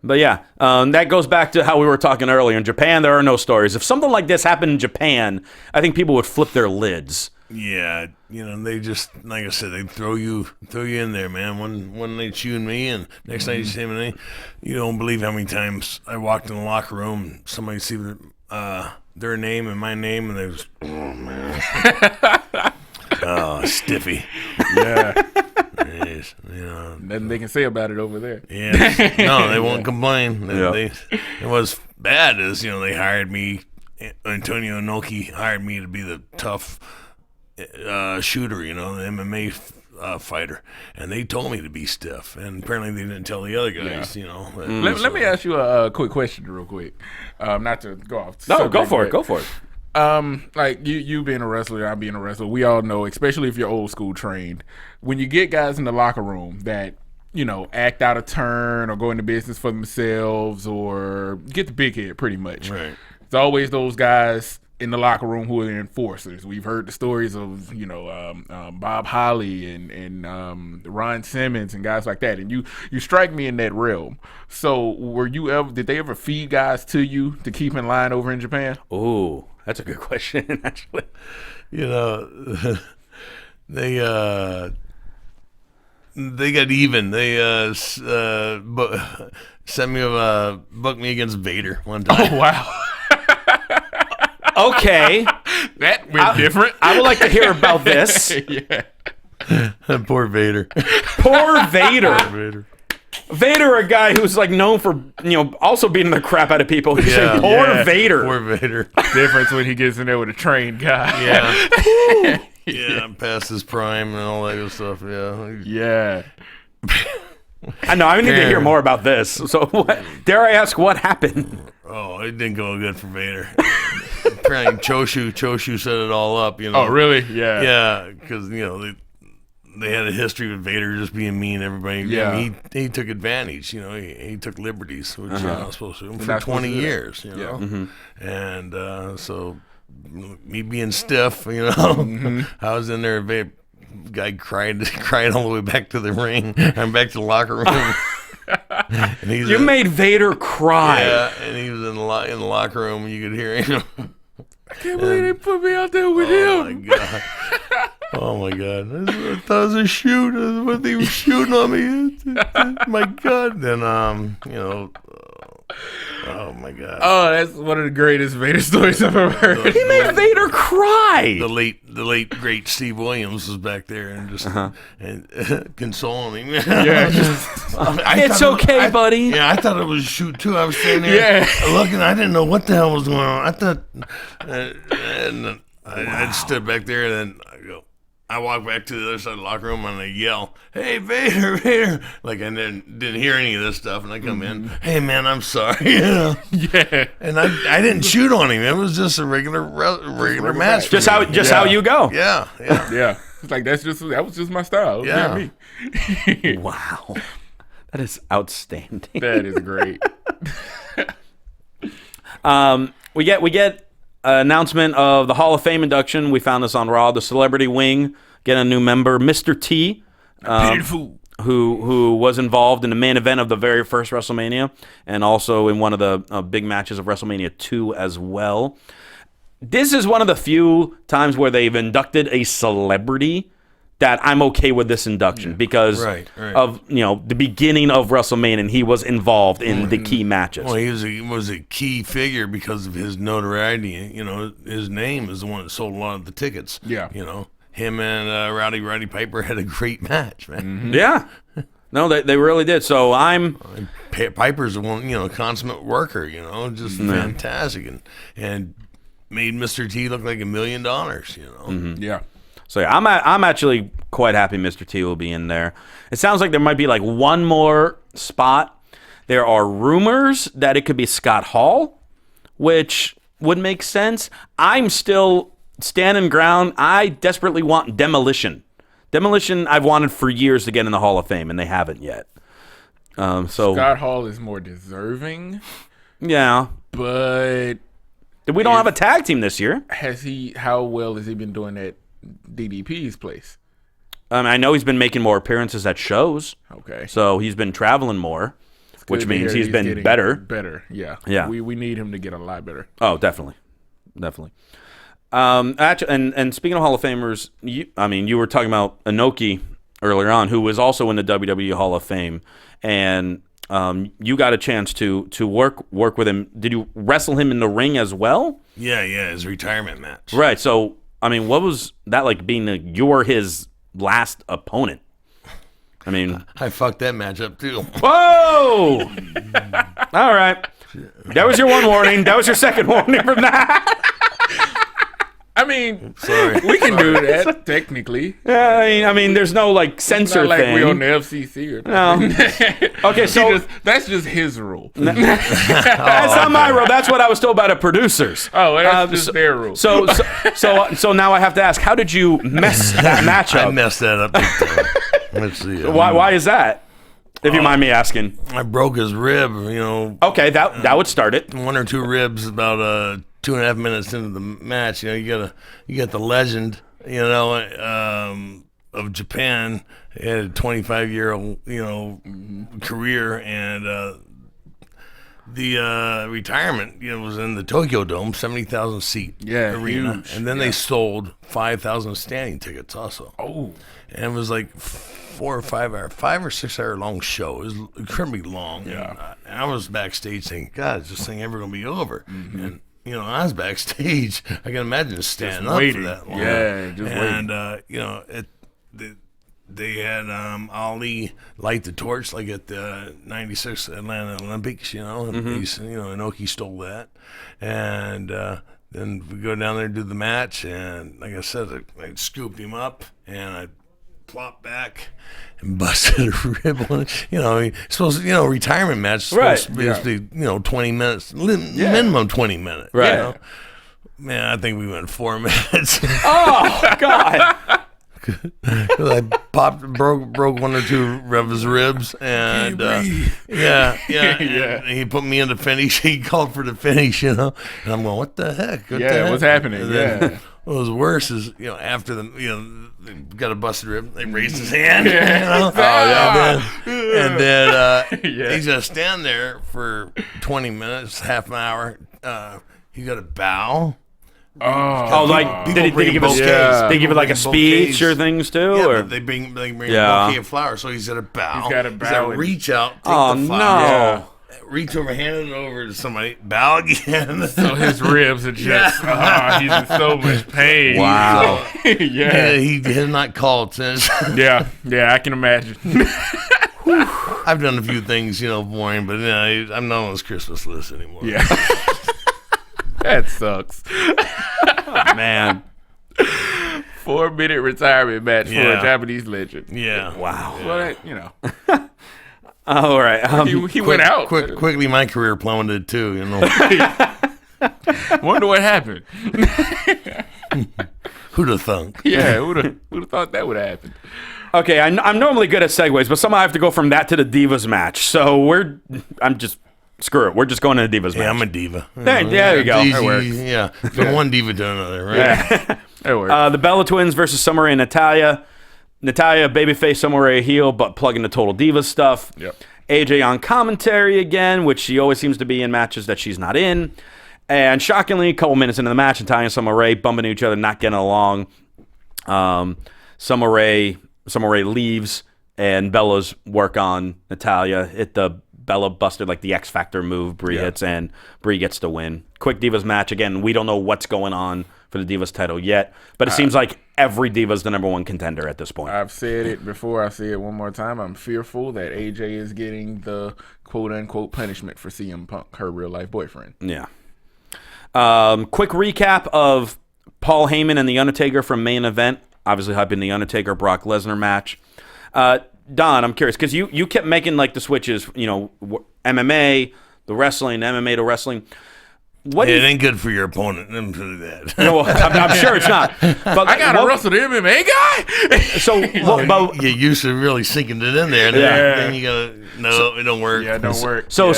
But yeah, that goes back to how we were talking earlier. In Japan, there are no stories. If something like this happened in Japan, I think people would flip their lids. Yeah, they just, like I said, they throw you in there, man. One night you and me, and next night it's him and me. You don't believe how many times I walked in the locker room, somebody see their name and my name, and they was, oh man, oh stiffy. Yeah. Yes, Nothing they can say about it over there. Yeah, no, they won't complain. It was bad as they hired me. Antonio Inoki hired me to be the tough shooter, the MMA fighter, and they told me to be stiff, and apparently they didn't tell the other guys. Let me ask you a quick question, real quick. Not to go off. No, go for it. Like you being a wrestler, I being a wrestler, we all know, especially if you're old school trained, when you get guys in the locker room that act out of turn or go into business for themselves or get the big head, pretty much. Right. It's always those guys in the locker room who are the enforcers. We've heard the stories of Bob Holly and Ron Simmons and guys like that, and you strike me in that realm. So did they ever feed guys to you to keep in line over in Japan? Oh, that's a good question, actually. They got even. They sent me booked me against Vader one time. Oh wow. Okay. That went different. I would like to hear about this. Yeah. Poor Vader. Poor Vader. Vader, a guy who's like known for also beating the crap out of people. He's saying, poor Vader. Poor Vader. Difference when he gets in there with a trained guy. Yeah. Yeah, past his prime and all that good stuff. Yeah. Yeah. I know. I need to hear more about this. So, dare I ask, what happened? Oh, it didn't go good for Vader. Apparently, Choshu set it all up. Oh, really? Yeah. Yeah, because they had a history with Vader just being mean to everybody. Yeah. I mean, he took advantage. He took liberties, which you're not supposed to, for 20 years. Yeah. Mm-hmm. And so me being stiff, I was in there. Guy cried all the way back to the ring. I'm back to the locker room. And you made Vader cry. Yeah, and he was in the locker room, and you could hear him. I can't believe they put me out there with him. Oh my god! I thought it was a shoot. What they were shooting on me. My god! Then oh my god! Oh, that's one of the greatest Vader stories I've ever heard. He made Vader cry. The late great Steve Williams was back there and just and consoling him. Yeah, it's okay, buddy. Yeah, I thought it was a shoot too. I was standing there looking. I didn't know what the hell was going on. I thought, and I stood back there, and then I walk back to the other side of the locker room and I yell, "Hey, Vader, Vader!" Like I didn't hear any of this stuff, and I come in, "Hey, man, I'm sorry." Yeah. And I didn't shoot on him. It was just a regular match. Just how you go. Yeah. Yeah. It's like that was just my style. Yeah. Me. Wow. That is outstanding. That is great. We get announcement of the Hall of Fame induction. We found this on Raw. The Celebrity Wing get a new member, Mr. T, who was involved in the main event of the very first WrestleMania and also in one of the big matches of WrestleMania 2 as well. This is one of the few times where they've inducted a celebrity that I'm okay with this induction because of the beginning of WrestleMania, and he was involved in the key matches. Well, he was a key figure because of his notoriety. His name is the one that sold a lot of the tickets. Yeah. Him and Roddy Piper had a great match, man. Mm-hmm. Yeah. No, they really did. So Piper's a one, consummate worker. Just fantastic, and made Mr. T look like $1 million. Mm-hmm. Yeah. So yeah, I'm actually quite happy Mr. T will be in there. It sounds like there might be like one more spot. There are rumors that it could be Scott Hall, which would make sense. I'm still standing ground. I desperately want Demolition. Demolition I've wanted for years to get in the Hall of Fame, and they haven't yet. So Scott Hall is more deserving. Yeah. But we don't have a tag team this year. How well has he been doing at DDP's place? I know he's been making more appearances at shows. Okay. So he's been traveling more, which means he's been better. Better, yeah. Yeah. We need him to get a lot better. Oh, definitely. Actually, and speaking of Hall of Famers, you were talking about Inoki earlier on, who was also in the WWE Hall of Fame, and you got a chance to work with him. Did you wrestle him in the ring as well? Yeah, his retirement match. Right. So, what was that like? Being you were his last opponent. I fucked that match up too. Whoa! All right. That was your one warning. That was your second warning from that. Sorry. We can do that technically. There's no like censor Not like thing. we on the FCC or No. Okay, so that's just his rule. that's not my rule. That's what I was told by the producers. Oh, that's just their rule. So now I have to ask, how did you mess that match up? I messed that up big time. Let's see. Why is that? If you mind me asking. I broke his rib, Okay, that would start it. 1 or 2 ribs about 2.5 minutes into the match. You got the legend, of Japan. He had a 25-year-old, career, and the retirement, was in the Tokyo Dome, 70,000 seat arena, huge. and then they sold 5,000 standing tickets also. Oh, and it was like 5 or 6 hour long show. It was incredibly long. Yeah. And I was backstage thinking, God, is this thing ever gonna be over? And I was backstage. I can imagine standing up for that long. Yeah, just waiting. And they had Ali light the torch like at the '96 Atlanta Olympics. And Inoki stole that, and then we go down there and do the match. And like I said, I scooped him up and I plopped back and busted a rib on it. Supposed to, retirement match is supposed to be, 20 minutes, minimum 20 minutes. Right. Man, I think we went 4 minutes. Oh, God. I broke 1 or 2 of his ribs, and and he put me in the finish. He called for the finish, and I'm going, what the heck? What's happening? And then, what was worse is, after they got a busted rib, they raised his hand, and then he's gonna stand there for 20 minutes, half an hour. He got a bow. Like did he give bouquets. Did he give it like a speech Bouquets. or things too? Yeah, or they bring a bouquet of flowers, so he's at a bow. He's got a bow and- reach out, take Oh, the flower, no. reach over, hand it over to somebody, bow again. So his ribs are just, he's in so much pain. Wow. Yeah, he has not called since. Yeah, I can imagine. I've done a few things, for him, but I'm not on his Christmas list anymore. Yeah. That sucks. Oh, man. 4-minute retirement match for a Japanese legend. Yeah. Wow. Well, All right. he went out. Quickly, my career plummeted too. Wonder what happened. Who'd have thunk? Yeah, who'd have thought that would happen? Okay, I'm normally good at segues, but somehow I have to go from that to the Divas match. So screw it. We're just going to the Divas match. Yeah, I'm a diva. There you go. It's That easy, works. Yeah, from one diva to another, right? Yeah. That works. The Bella Twins versus Summer Rae and Natalya. Natalya, babyface, Summer Rae, heel, but plugging the Total Divas stuff. Yep. AJ on commentary again, which she always seems to be in matches that she's not in. And shockingly, a couple minutes into the match, Natalya and Summer Rae bumping into each other, not getting along. Summer Rae leaves, and Bella's work on Natalya. Bella busted like the X Factor move. Brie hits, and Brie gets the win. Quick Divas match. Again, we don't know what's going on for the Divas title yet, but it seems like every Diva's the number 1 contender at this point. I've said it before. I say it one more time. I'm fearful that AJ is getting the quote-unquote punishment for CM Punk, her real-life boyfriend. Yeah. Quick recap of Paul Heyman and The Undertaker from main event. Obviously hyping the Undertaker-Brock Lesnar match. Don, I'm curious, because you kept making like the switches, MMA, the wrestling, MMA to wrestling. What it ain't good for your opponent. Let me tell you that. No, I'm sure it's not. But I gotta wrestle the MMA guy. So you used to really sinking it in there. Then you gotta it don't work. Yeah, it don't work. So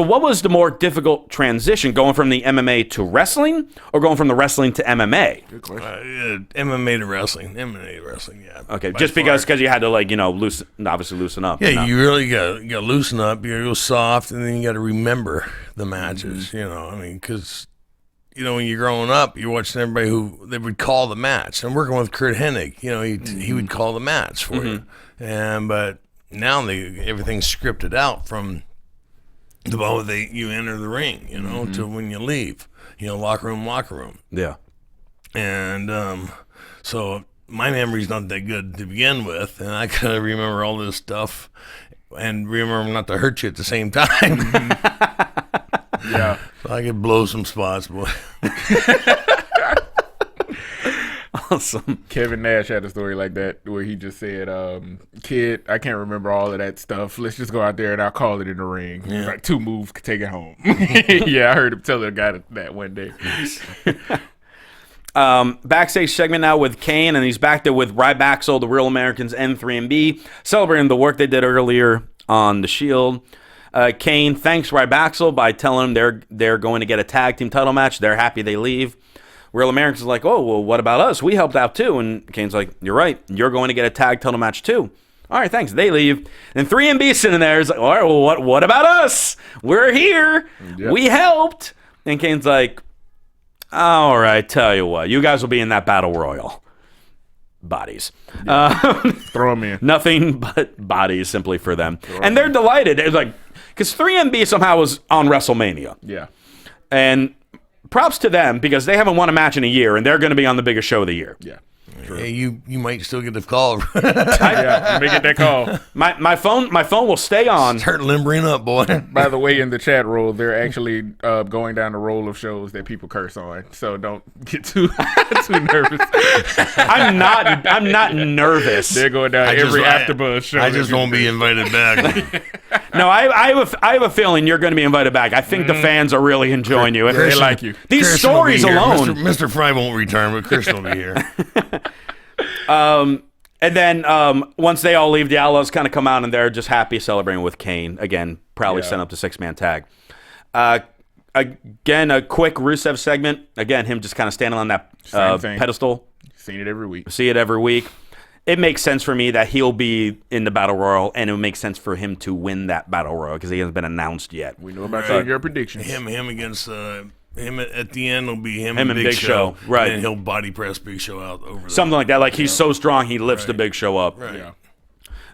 what was the more difficult transition, going from the MMA to wrestling, or going from the wrestling to MMA? Good question. MMA to wrestling. MMA to wrestling. Yeah. Okay, just because you had to loosen up. Yeah, you really got to loosen up. You got to go soft, and then you got to remember the matches. Because when you're growing up, you're watching everybody who they would call the match. And working with Kurt Hennig, he would call the match for you. But now everything's scripted out from the moment you enter the ring, to when you leave. Locker room. Yeah. And so my memory's not that good to begin with, and I gotta remember all this stuff and remember not to hurt you at the same time. Yeah. So I could blow some spots, boy. Awesome. Kevin Nash had a story like that where he just said, kid, I can't remember all of that stuff. Let's just go out there and I'll call it in the ring. Yeah. Like 2 moves, could take it home. Yeah, I heard him tell the guy that one day. Backstage segment now with Kane, and he's back there with Ryback, the Real Americans, and 3MB, celebrating the work they did earlier on the Shield. Kane thanks Ryback by telling him they're going to get a tag team title match. They're happy they leave. Real Americans is like, oh, well, what about us? We helped out too. And Kane's like, you're right. You're going to get a tag title match too. All right, thanks. They leave. And 3MB sitting there is like, all right, well, what about us? We're here. Yep. We helped. And Kane's like, all right, tell you what. You guys will be in that battle royal. Bodies. Throw them in. Nothing but bodies simply for them. And they're delighted. It's like, because 3MB somehow was on WrestleMania. Yeah. And props to them because they haven't won a match in a year, and they're going to be on the biggest show of the year. Yeah. Hey, you might still get the call. Yeah, make it that call. My phone will stay on. Start limbering up, boy. By the way, in the chat roll, they're actually going down the roll of shows that people curse on. So don't get too nervous. I'm not nervous. They're going down every AfterBuzz show. I just won't be invited back. No, I have a feeling you're going to be invited back. I think the fans are really enjoying you. They like you. These Christian stories alone. Mr. Frye won't return, but Christian will be here. And then once they all leave, the Outlaws kind of come out and they're just happy celebrating with Kane. Again, proudly sent up to 6-man tag. Again, a quick Rusev segment. Again, him just kind of standing on that pedestal. Seen it every week. See it every week. It makes sense for me that he'll be in the Battle Royal, and it would make sense for him to win that Battle Royal because he hasn't been announced yet. We know about your predictions. Him against him at the end will be him and Big Show. Right. And he'll body press Big Show out over something like that. Like he's so strong, he lifts the Big Show up. Right.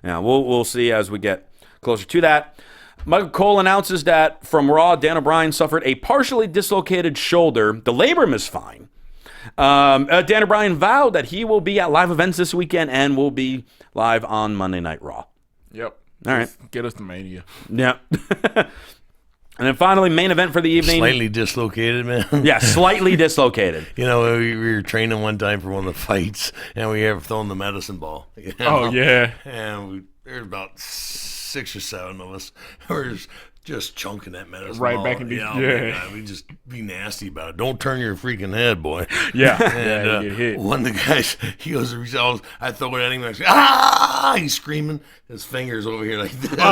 Yeah. We'll see as we get closer to that. Michael Cole announces that from Raw, Dan O'Brien suffered a partially dislocated shoulder. The labrum is fine. Dan O'Brien vowed that he will be at live events this weekend and will be live on Monday Night Raw. Yep. All right. Get us to Mania. Yeah. And then finally, main event for the evening. Slightly dislocated, man. Yeah, slightly dislocated. We were training one time for one of the fights, and we have thrown the medicine ball. Oh, yeah. And there's about 6 or 7 of us. We're just chunking that medicine right ball. Back in the God, we just be nasty about it. Don't turn your freaking head, boy. Yeah. And you get hit. one of the guys, he goes, I throw it at him, and I say, he's screaming. His fingers over here like this. Oh.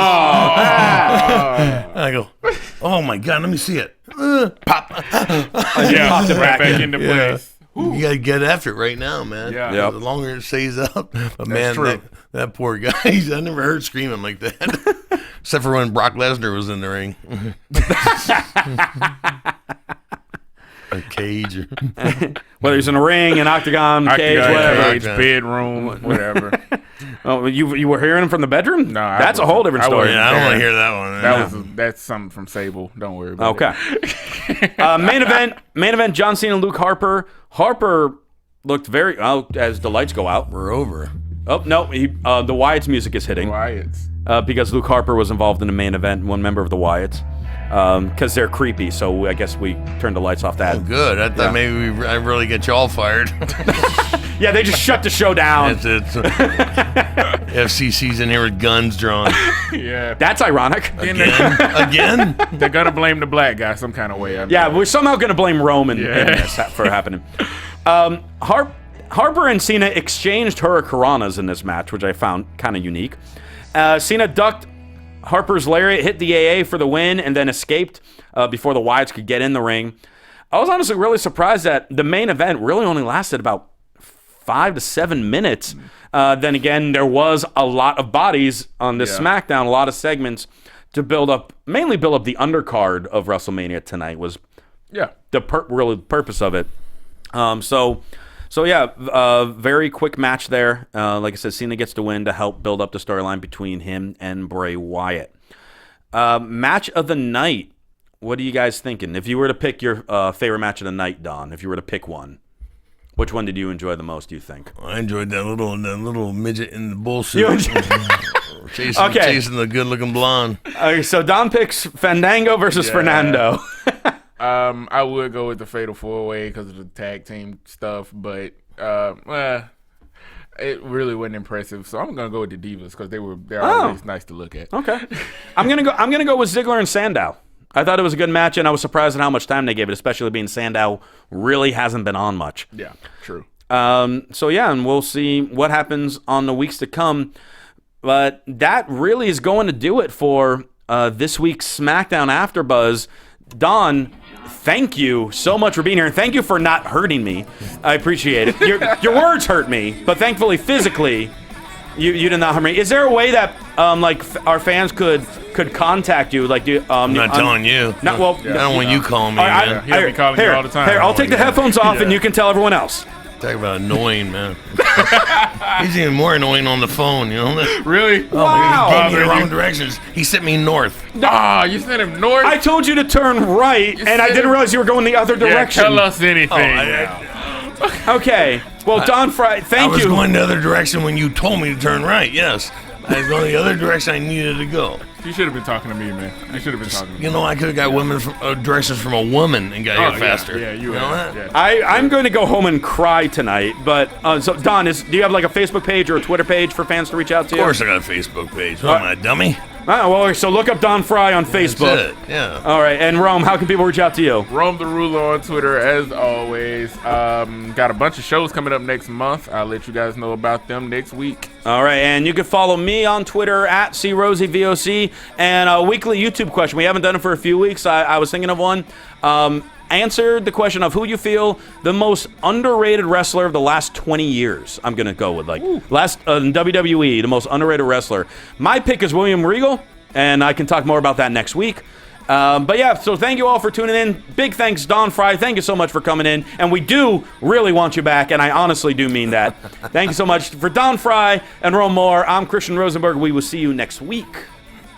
I go, oh my God, let me see it. Pop. Popped it right back into place. You gotta get after it right now, man. Yeah. Yep. The longer it stays up, but man, that poor guy. I never heard screaming like that, except for when Brock Lesnar was in the ring. A cage, whether he's in a ring, an octagon, cage, whatever, cage, bedroom, whatever. Oh, you were hearing him from the bedroom? No, that's a whole different story. I don't want to hear that one. That's something from Sable. Don't worry about it. Okay. Main event. John Cena and Luke Harper. Harper looked very. Oh, as the lights go out, we're over. Oh no, the Wyatt's music is hitting. Wyatt's. Because Luke Harper was involved in the main event. One member of the Wyatts. Because they're creepy, so I guess we turned the lights off that. Oh, good. I thought maybe I really get you all fired. Yeah, they just shut the show down. FCC's in here with guns drawn. Yeah. That's ironic. Again? They're going to blame the black guy some kind of way. We're somehow going to blame Roman in this for happening. Harper and Cena exchanged hurricanranas in this match, which I found kind of unique. Cena ducked Harper's lariat, hit the AA for the win, and then escaped before the Wyatts could get in the ring. I was honestly really surprised that the main event really only lasted about 5 to 7 minutes. Then again, there was a lot of bodies on this SmackDown, a lot of segments to mainly build up the undercard of WrestleMania tonight was the purpose of it. Very quick match there. Like I said, Cena gets to win to help build up the storyline between him and Bray Wyatt. Match of the night. What are you guys thinking? If you were to pick your favorite match of the night, Don, if you were to pick one, which one did you enjoy the most, do you think? I enjoyed that little midget in the bull suit. Chasing the good-looking blonde. So Don picks Fandango versus Fernando. I would go with the Fatal 4-Way because of the tag team stuff, but it really wasn't impressive. So I'm gonna go with the Divas because they're always nice to look at. Okay, I'm gonna go with Ziggler and Sandow. I thought it was a good match, and I was surprised at how much time they gave it, especially being Sandow really hasn't been on much. Yeah, true. And we'll see what happens on the weeks to come. But that really is going to do it for this week's SmackDown AfterBuzz. Don, thank you so much for being here, and thank you for not hurting me. I appreciate it. Your words hurt me, but thankfully, physically, you did not hurt me. Is there a way that our fans could contact you? I'm not telling you. I don't want you calling me. He'll be calling you all the time. Here, I'll take the headphones off, and you can tell everyone else. Talk about annoying, man. He's even more annoying on the phone, you know? Really? Oh, wow. He gave me the wrong directions. He sent me north. You sent him north? I told you to turn right, and I didn't realize you were going the other direction. Tell us anything. Okay. Well, Don Frye, thank you. I was going the other direction when you told me to turn right, yes. I was going the other direction I needed to go. You should have been talking to me, man. You should have been talking to me. You know, I could have got directions from a woman and got here faster. Yeah, you know that? Yeah. I'm going to go home and cry tonight. But so Don, do you have like a Facebook page or a Twitter page for fans to reach out to you? Of course, I got a Facebook page. What am I, a dummy? Oh, well, so look up Don Frye on Facebook. That's it. Yeah. All right, and Rome, how can people reach out to you? Rome the Ruler on Twitter, as always. Got a bunch of shows coming up next month. I'll let you guys know about them next week. All right, and you can follow me on Twitter at CRosieVOC. And a weekly YouTube question. We haven't done it for a few weeks. I was thinking of one. Answer the question of who you feel the most underrated wrestler of the last 20 years. I'm going to go with last in WWE, the most underrated wrestler. My pick is William Regal, and I can talk more about that next week. So thank you all for tuning in. Big thanks, Don Frye. Thank you so much for coming in. And we do really want you back, and I honestly do mean that. Thank you so much. For Don Frye and Rome Moore, I'm Christian Rosenberg. We will see you next week.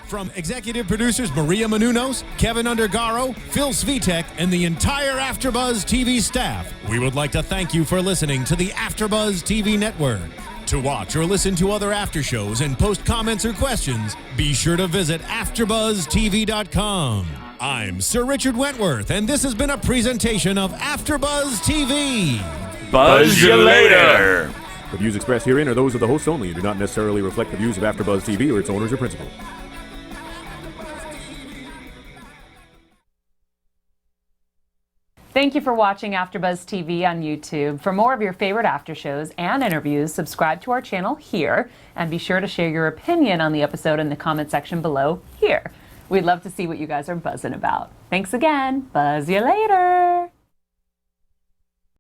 From executive producers Maria Menounos, Kevin Undergaro, Phil Svitek, and the entire AfterBuzz TV staff, we would like to thank you for listening to the AfterBuzz TV network. To watch or listen to other after shows and post comments or questions, be sure to visit AfterBuzzTV.com. I'm Sir Richard Wentworth, and this has been a presentation of AfterBuzz TV. Buzz you later. The views expressed herein are those of the hosts only and do not necessarily reflect the views of AfterBuzz TV or its owners or principals. Thank you for watching AfterBuzz TV on YouTube. For more of your favorite after shows and interviews, subscribe to our channel here, and be sure to share your opinion on the episode in the comment section below here. We'd love to see what you guys are buzzing about. Thanks again. Buzz you later.